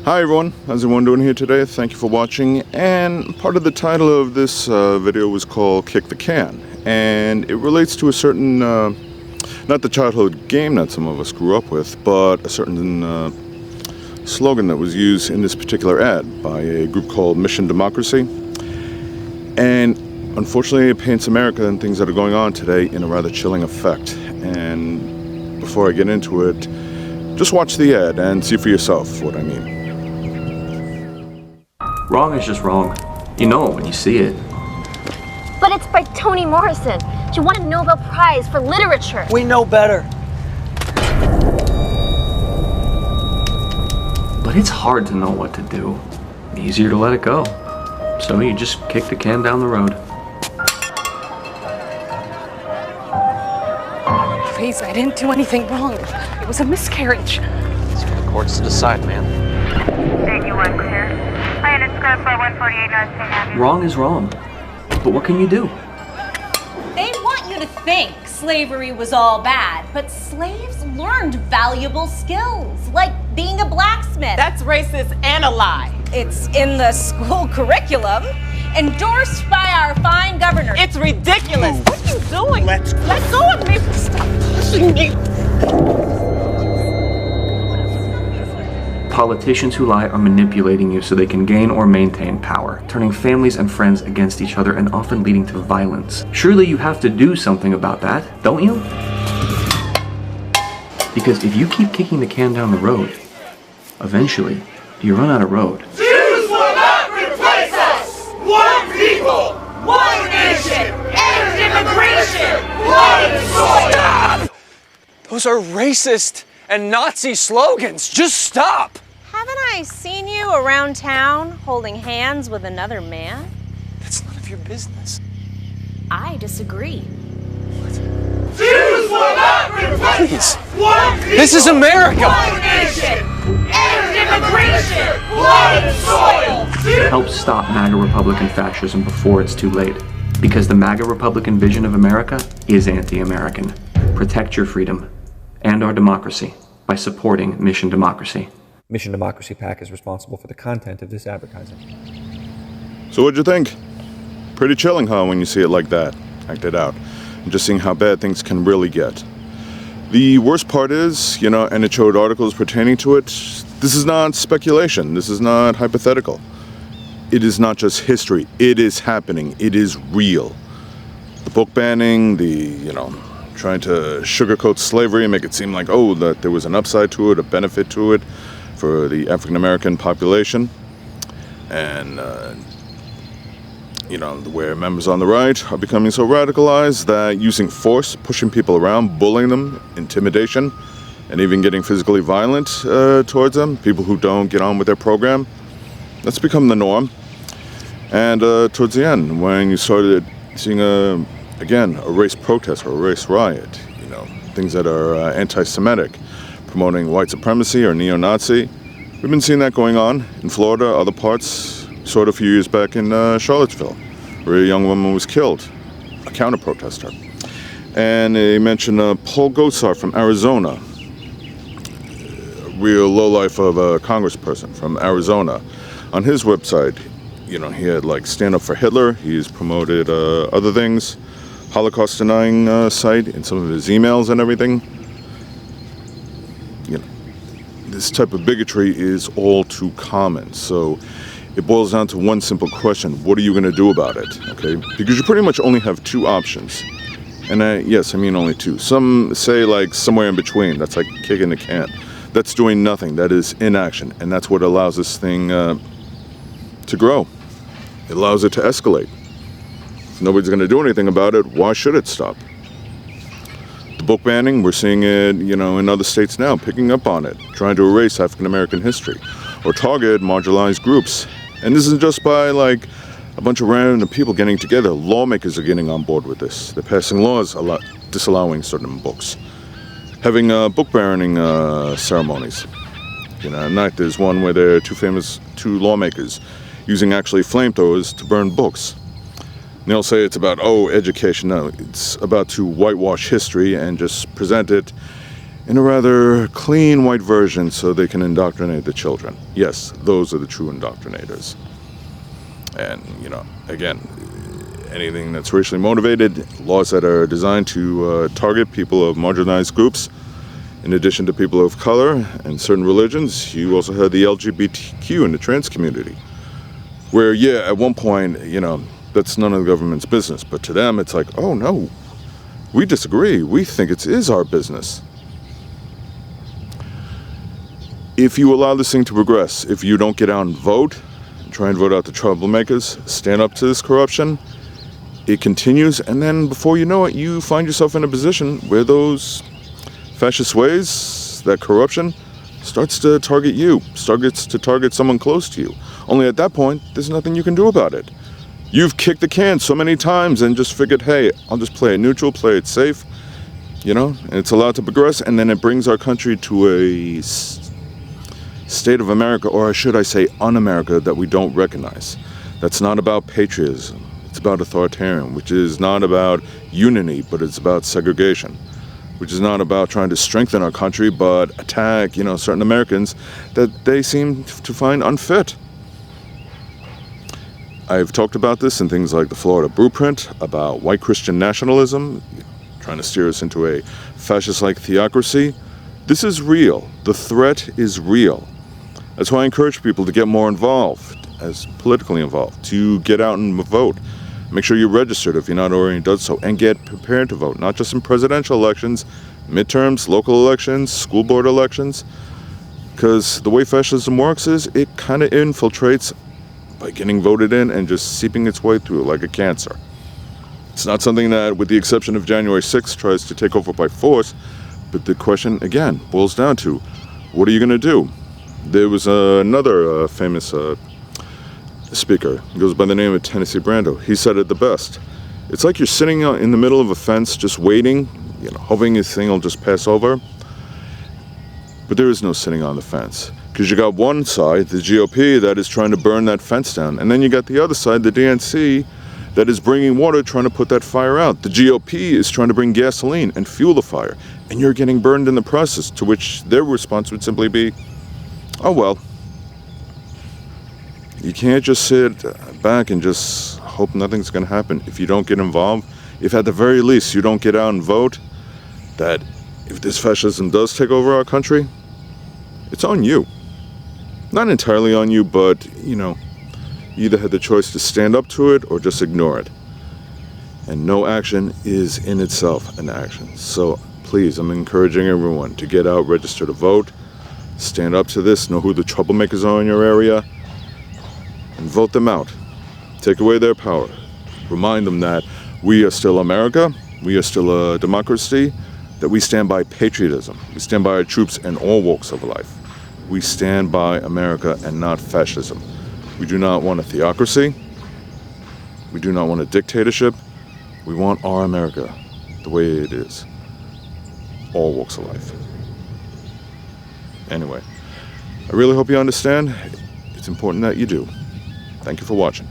Hi everyone, how's everyone doing here today? Thank you for watching. And part of the title of this video was called Kick the Can. And it relates to a certain, not the childhood game that some of us grew up with, but a certain slogan that was used in this particular ad by a group called Mission Democracy. And unfortunately it paints America and things that are going on today in a rather chilling effect. And before I get into it, just watch the ad and see for yourself what I mean. Wrong is just wrong. You know it when you see it. But it's by Toni Morrison. She won a Nobel Prize for literature. We know better. But it's hard to know what to do. Easier to let it go. So you just kick the can down the road. Please, I didn't do anything wrong. It was a miscarriage. It's for the courts to decide, man. Thank you, one clear. I underscore for 148 North St. Avenue. Wrong is wrong. But what can you do? They want you to think slavery was all bad, but slaves learned valuable skills, like being a blacksmith. That's racist and a lie. It's in the school curriculum, endorsed by our fine governor. It's ridiculous. What are you doing? Let go of me. Stop pushing me. Politicians who lie are manipulating you so they can gain or maintain power, turning families and friends against each other and often leading to violence. Surely you have to do something about that, don't you? Because if you keep kicking the can down the road, eventually you run out of road. Jews will not replace us! One people! One nation! End immigration! One soil! Stop! Those are racist and Nazi slogans. Just stop! Haven't I seen you around town holding hands with another man? That's none of your business. I disagree. Jews will not replace Please. One people! This is America! One nation! End immigration! One soil! Help stop MAGA Republican fascism before it's too late. Because the MAGA Republican vision of America is anti-American. Protect your freedom and our democracy by supporting Mission Democracy. Mission Democracy PAC is responsible for the content of this advertising. So what'd you think? Pretty chilling, huh, when you see it like that, acted out. And just seeing how bad things can really get. The worst part is, and it showed articles pertaining to it, this is not speculation, this is not hypothetical. It is not just history, it is happening, it is real. The book banning, trying to sugarcoat slavery and make it seem like, that there was an upside to it, a benefit to it for the African American population. And, where members on the right are becoming so radicalized that using force, pushing people around, bullying them, intimidation, and even getting physically violent towards them, people who don't get on with their program, that's become the norm. And towards the end, when you started seeing a race protest or a race riot, things that are anti-Semitic, promoting white supremacy or neo-Nazi. We've been seeing that going on in Florida, other parts, sort of a few years back in Charlottesville, where a young woman was killed, a counter-protester. And they mentioned Paul Gosar from Arizona, a real lowlife of a congressperson from Arizona. On his website, he had Stand Up for Hitler, he's promoted other things, Holocaust denying site in some of his emails and everything. This type of bigotry is all too common. So it boils down to one simple question: what are you going to do about it? Okay, because you pretty much only have two options. And yes, I mean only two. Some say somewhere in between. That's like kicking the can. That's doing nothing. That is inaction, and that's what allows this thing to grow. It allows it to escalate. If nobody's going to do anything about it, why should it stop? The book banning, we're seeing it, in other states now, picking up on it, trying to erase African American history, or target marginalized groups. And this isn't just by a bunch of random people getting together. Lawmakers are getting on board with this. They're passing laws disallowing certain books, having book burning ceremonies. At night there's one where there are two lawmakers using actually flamethrowers to burn books. And they'll say it's about, education. No, it's about to whitewash history and just present it in a rather clean white version so they can indoctrinate the children. Yes, those are the true indoctrinators. And, you know, again, anything that's racially motivated, laws that are designed to target people of marginalized groups, in addition to people of color and certain religions. You also had the LGBTQ and the trans community, where, yeah, at one point, you know, that's none of the government's business. But to them, it's like, oh, no, we disagree. We think it is our business. If you allow this thing to progress, if you don't get out and vote, try and vote out the troublemakers, stand up to this corruption, it continues, and then before you know it, you find yourself in a position where those fascist ways, that corruption, starts to target you, starts to target someone close to you. Only at that point, there's nothing you can do about it. You've kicked the can so many times and just figured, hey, I'll just play it neutral, play it safe, you know, and it's allowed to progress, and then it brings our country to a state of America, or should I say un-America, that we don't recognize. That's not about patriotism. It's about authoritarian, which is not about unity, but it's about segregation, which is not about trying to strengthen our country, but attack, you know, certain Americans that they seem to find unfit. I've talked about this in things like the Florida Blueprint, about white Christian nationalism, trying to steer us into a fascist-like theocracy. This is real. The threat is real. That's why I encourage people to get more involved, as politically involved, to get out and vote. Make sure you're registered if you're not already done so, and get prepared to vote, not just in presidential elections, midterms, local elections, school board elections, because the way fascism works is it kind of infiltrates by getting voted in and just seeping its way through like a cancer. It's not something that, with the exception of January 6th, tries to take over by force, but the question, again, boils down to, what are you going to do? There was another famous speaker. He goes by the name of Tennessee Brando. He said it the best. It's like you're sitting in the middle of a fence just waiting, you know, hoping this thing will just pass over. But there is no sitting on the fence. Because you got one side, the GOP, that is trying to burn that fence down. And then you got the other side, the DNC, that is bringing water, trying to put that fire out. The GOP is trying to bring gasoline and fuel the fire. And you're getting burned in the process, to which their response would simply be, oh well. You can't just sit back and just hope nothing's going to happen. If you don't get involved, if at the very least you don't get out and vote, that if this fascism does take over our country, it's on you. Not entirely on you, but, you know, you either had the choice to stand up to it or just ignore it. And no action is in itself an action. So please, I'm encouraging everyone to get out, register to vote, stand up to this, know who the troublemakers are in your area, and vote them out. Take away their power. Remind them that we are still America, we are still a democracy, that we stand by patriotism. We stand by our troops in all walks of life. We stand by America and not fascism. We do not want a theocracy. We do not want a dictatorship. We want our America the way it is. All walks of life. Anyway, I really hope you understand. It's important that you do. Thank you for watching.